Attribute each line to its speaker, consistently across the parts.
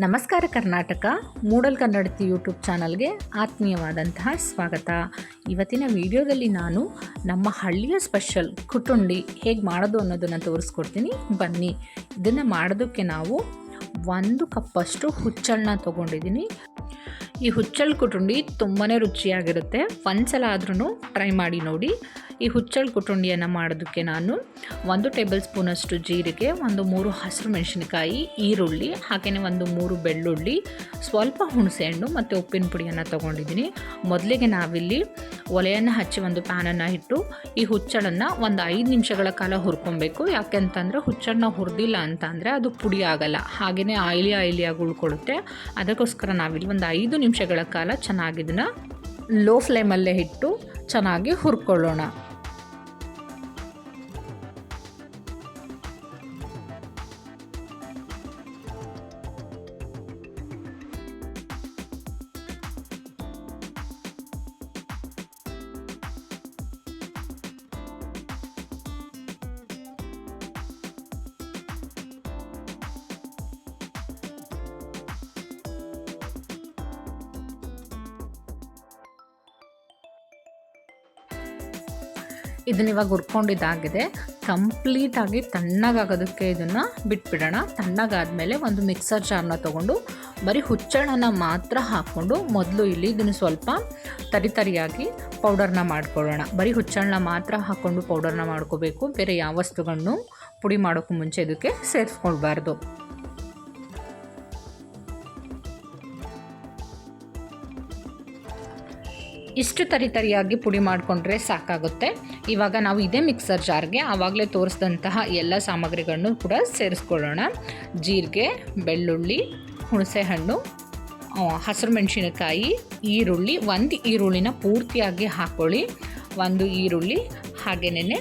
Speaker 1: ನಮಸ್ಕಾರ ಕರ್ನಾಟಕ ಮೂಡಲ್ ಕನ್ನಡತಿ ಯೂಟ್ಯೂಬ್ ಚಾನಲ್ಗೆ ಆತ್ಮೀಯವಾದಂತಹ ಸ್ವಾಗತ. ಇವತ್ತಿನ ವಿಡಿಯೋದಲ್ಲಿ ನಾನು ನಮ್ಮ ಹಳ್ಳಿಯ ಸ್ಪೆಷಲ್ ಕುಟುಂಡಿ ಹೇಗೆ ಮಾಡೋದು ಅನ್ನೋದನ್ನು ತೋರಿಸ್ಕೊಡ್ತೀನಿ. ಬನ್ನಿ. ಇದನ್ನು ಮಾಡೋದಕ್ಕೆ ನಾವು 1 ಕಪ್ಪಷ್ಟು ಹುಚ್ಚಳನ್ನ ತೊಗೊಂಡಿದ್ದೀನಿ. ಈ ಹುಚ್ಚಳ ಕುಟುಂಡಿ ತುಂಬಾ ರುಚಿಯಾಗಿರುತ್ತೆ. ಒಂದ್ಸಲ ಆದ್ರೂ ಟ್ರೈ ಮಾಡಿ ನೋಡಿ. ಈ ಹುಚ್ಚಳ ಕುಟುಂಡಿಯನ್ನು ಮಾಡೋದಕ್ಕೆ ನಾನು 1 ಟೇಬಲ್ ಸ್ಪೂನಷ್ಟು ಜೀರಿಗೆ, 3 ಹಸಿರು ಮೆಣಸಿನಕಾಯಿ, ಈರುಳ್ಳಿ, ಹಾಗೆಯೇ 3 ಬೆಳ್ಳುಳ್ಳಿ, ಸ್ವಲ್ಪ ಹುಣಸೆಹಣ್ಣು ಮತ್ತು ಉಪ್ಪಿನ ಪುಡಿಯನ್ನು ತೊಗೊಂಡಿದ್ದೀನಿ. ಮೊದಲಿಗೆ ನಾವಿಲ್ಲಿ ಒಲೆಯನ್ನು ಹಚ್ಚಿ ಒಂದು ಪ್ಯಾನನ್ನು ಇಟ್ಟು ಈ ಹುಚ್ಚಳನ್ನು 5 ನಿಮಿಷಗಳ ಕಾಲ ಹುರ್ಕೊಬೇಕು. ಯಾಕೆಂತಂದರೆ ಹುಚ್ಚಳನ್ನ ಹುರಿದಿಲ್ಲ ಅಂತ ಅಂದರೆ ಅದು ಪುಡಿ ಆಗಲ್ಲ, ಹಾಗೆಯೇ ಆಯಿಲಿಯಾಗಿ ಉಳ್ಕೊಳ್ಳುತ್ತೆ. ಅದಕ್ಕೋಸ್ಕರ ನಾವಿಲ್ಲಿ 5 ನಿಮಿಷಗಳ ಕಾಲ ಚೆನ್ನಾಗಿ ಇದನ್ನು ಲೋ ಫ್ಲೇಮಲ್ಲೇ ಇಟ್ಟು ಚೆನ್ನಾಗಿ ಹುರ್ಕೊಳ್ಳೋಣ. ಇದನ್ನ ಇವಾಗ ಹುರ್ಕೊಂಡಿದ್ದಾಗಿದೆ. ಕಂಪ್ಲೀಟಾಗಿ ತಣ್ಣಗಾಗೋದಕ್ಕೆ ಇದನ್ನು ಬಿಟ್ಬಿಡೋಣ. ತಣ್ಣಗಾದ್ಮೇಲೆ ಒಂದು ಮಿಕ್ಸರ್ ಜಾರ್ನ ತೊಗೊಂಡು ಬರೀ ಹುಚ್ಚಳನ್ನು ಮಾತ್ರ ಹಾಕ್ಕೊಂಡು ಮೊದಲು ಇಲ್ಲಿ ಇದನ್ನು ಸ್ವಲ್ಪ ತರಿಯಾಗಿ ಪೌಡರ್ನ ಮಾಡ್ಕೊಳ್ಳೋಣ. ಬರೀ ಹುಚ್ಚಳನ್ನ ಮಾತ್ರ ಹಾಕ್ಕೊಂಡು ಪೌಡರ್ನ ಮಾಡ್ಕೋಬೇಕು. ಬೇರೆ ಯಾವ ವಸ್ತುಗಳನ್ನು ಪುಡಿ ಮಾಡೋಕ್ಕೂ ಮುಂಚೆ ಇದಕ್ಕೆ ಸೇರಿಸ್ಕೊಳ್ಬಾರ್ದು. ಇಷ್ಟು ತರಿಯಾಗಿ ಪುಡಿ ಮಾಡಿಕೊಂಡ್ರೆ ಸಾಕಾಗುತ್ತೆ. ಇವಾಗ ನಾವು ಇದೇ ಮಿಕ್ಸರ್ ಜಾರ್ಗೆ ಆವಾಗಲೇ ತೋರಿಸಿದಂತಹ ಎಲ್ಲ ಸಾಮಗ್ರಿಗಳನ್ನು ಕೂಡ ಸೇರಿಸ್ಕೊಳ್ಳೋಣ. ಜೀರಿಗೆ, ಬೆಳ್ಳುಳ್ಳಿ, ಹುಣಸೆಹಣ್ಣು, ಹಸಿರು ಮೆಣಸಿನಕಾಯಿ, ಈರುಳ್ಳಿ, 1 ಈರುಳ್ಳಿನ ಪೂರ್ತಿಯಾಗಿ ಹಾಕ್ಕೊಳ್ಳಿ. 1 ಈರುಳ್ಳಿ, ಹಾಗೆಯೇ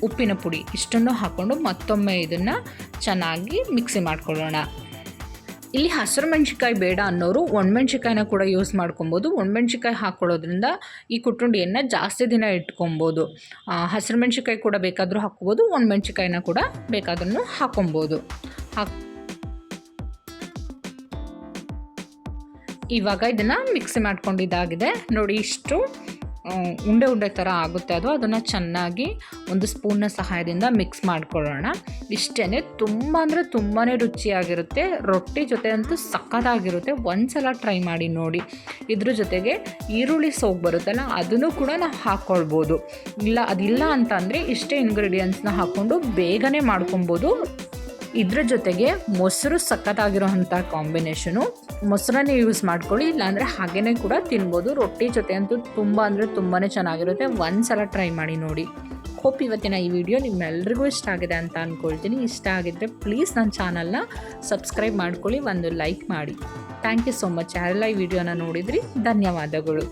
Speaker 1: ಉಪ್ಪಿನ ಪುಡಿ ಇಷ್ಟನ್ನು ಹಾಕ್ಕೊಂಡು ಮತ್ತೊಮ್ಮೆ ಇದನ್ನು ಚೆನ್ನಾಗಿ ಮಿಕ್ಸಿ ಮಾಡ್ಕೊಳ್ಳೋಣ. ಇಲ್ಲಿ ಹಸಿರು ಮೆಣಸಿನ್ಕಾಯಿ ಬೇಡ ಅನ್ನೋರು ಒಣಮೆಣ್ಸಿಕಾಯಿನ ಕೂಡ ಯೂಸ್ ಮಾಡ್ಕೊಬೋದು. ಒಣಮೆಣ್ಸಿಕಾಯಿ ಹಾಕ್ಕೊಳ್ಳೋದ್ರಿಂದ ಈ ಕುಟುಂಡಿಯನ್ನು ಜಾಸ್ತಿ ದಿನ ಇಟ್ಕೊಬೋದು. ಹಸಿರು ಮೆಣಸಿನ್ಕಾಯಿ ಕೂಡ ಬೇಕಾದರೂ ಹಾಕ್ಕೋಬೋದು, ಒಣಮೆಣ್ಸಿಕಾಯಿನ ಕೂಡ ಬೇಕಾದ್ರೂ ಹಾಕ್ಕೊಬೋದು. ಇವಾಗ ಇದನ್ನು ಮಿಕ್ಸಿ ಮಾಡ್ಕೊಂಡಿದ್ದಾಗಿದೆ ನೋಡಿ. ಇಷ್ಟು ಉಂಡೆ ಥರ ಆಗುತ್ತೆ. ಅದನ್ನು ಚೆನ್ನಾಗಿ ಒಂದು ಸ್ಪೂನ್ನ ಸಹಾಯದಿಂದ ಮಿಕ್ಸ್ ಮಾಡ್ಕೊಳ್ಳೋಣ. ಇಷ್ಟೇ. ತುಂಬ ಅಂದರೆ ತುಂಬಾ ರುಚಿಯಾಗಿರುತ್ತೆ. ರೊಟ್ಟಿ ಜೊತೆ ಅಂತೂ ಸಕ್ಕತ್ತಾಗಿರುತ್ತೆ. ಒಂದ್ಸಲ ಟ್ರೈ ಮಾಡಿ ನೋಡಿ. ಇದ್ರ ಜೊತೆಗೆ ಈರುಳ್ಳಿ ಸೋಗು ಬರುತ್ತಲ್ಲ, ಅದನ್ನು ಕೂಡ ನಾವು ಹಾಕ್ಕೊಳ್ಬೋದು. ಅದಿಲ್ಲ ಅಂತ ಅಂದರೆ ಇಷ್ಟೇ ಇಂಗ್ರೀಡಿಯೆಂಟ್ಸ್ನ ಹಾಕ್ಕೊಂಡು ಬೇಗನೆ ಮಾಡ್ಕೊಬೋದು. ಇದ್ರ ಜೊತೆಗೆ ಮೊಸರು ಸಕ್ಕತ್ತಾಗಿರೋಂಥ ಕಾಂಬಿನೇಷನು. ಮೊಸರನ್ನೇ ಯೂಸ್ ಮಾಡ್ಕೊಳ್ಳಿ, ಇಲ್ಲಾಂದರೆ ಹಾಗೇ ಕೂಡ ತಿನ್ಬೋದು. ರೊಟ್ಟಿ ಜೊತೆ ಅಂತೂ ತುಂಬ ಅಂದರೆ ತುಂಬಾ ಚೆನ್ನಾಗಿರುತ್ತೆ. ಒಂದ್ಸಲ ಟ್ರೈ ಮಾಡಿ ನೋಡಿ. ಹೋಪ್ ಇವತ್ತಿನ ಈ ವಿಡಿಯೋ ನಿಮ್ಮೆಲ್ರಿಗೂ ಇಷ್ಟ ಆಗಿದೆ ಅಂತ ಅಂದ್ಕೊಳ್ತೀನಿ. ಇಷ್ಟ ಆಗಿದ್ದರೆ ಪ್ಲೀಸ್ ನನ್ನ ಚಾನಲ್ನ ಸಬ್ಸ್ಕ್ರೈಬ್ ಮಾಡ್ಕೊಳ್ಳಿ, ಒಂದು ಲೈಕ್ ಮಾಡಿ. Thank you so much. ಯಾರೆಲ್ಲ ಈ ವಿಡಿಯೋನ ನೋಡಿದ್ರಿ ಧನ್ಯವಾದಗಳು.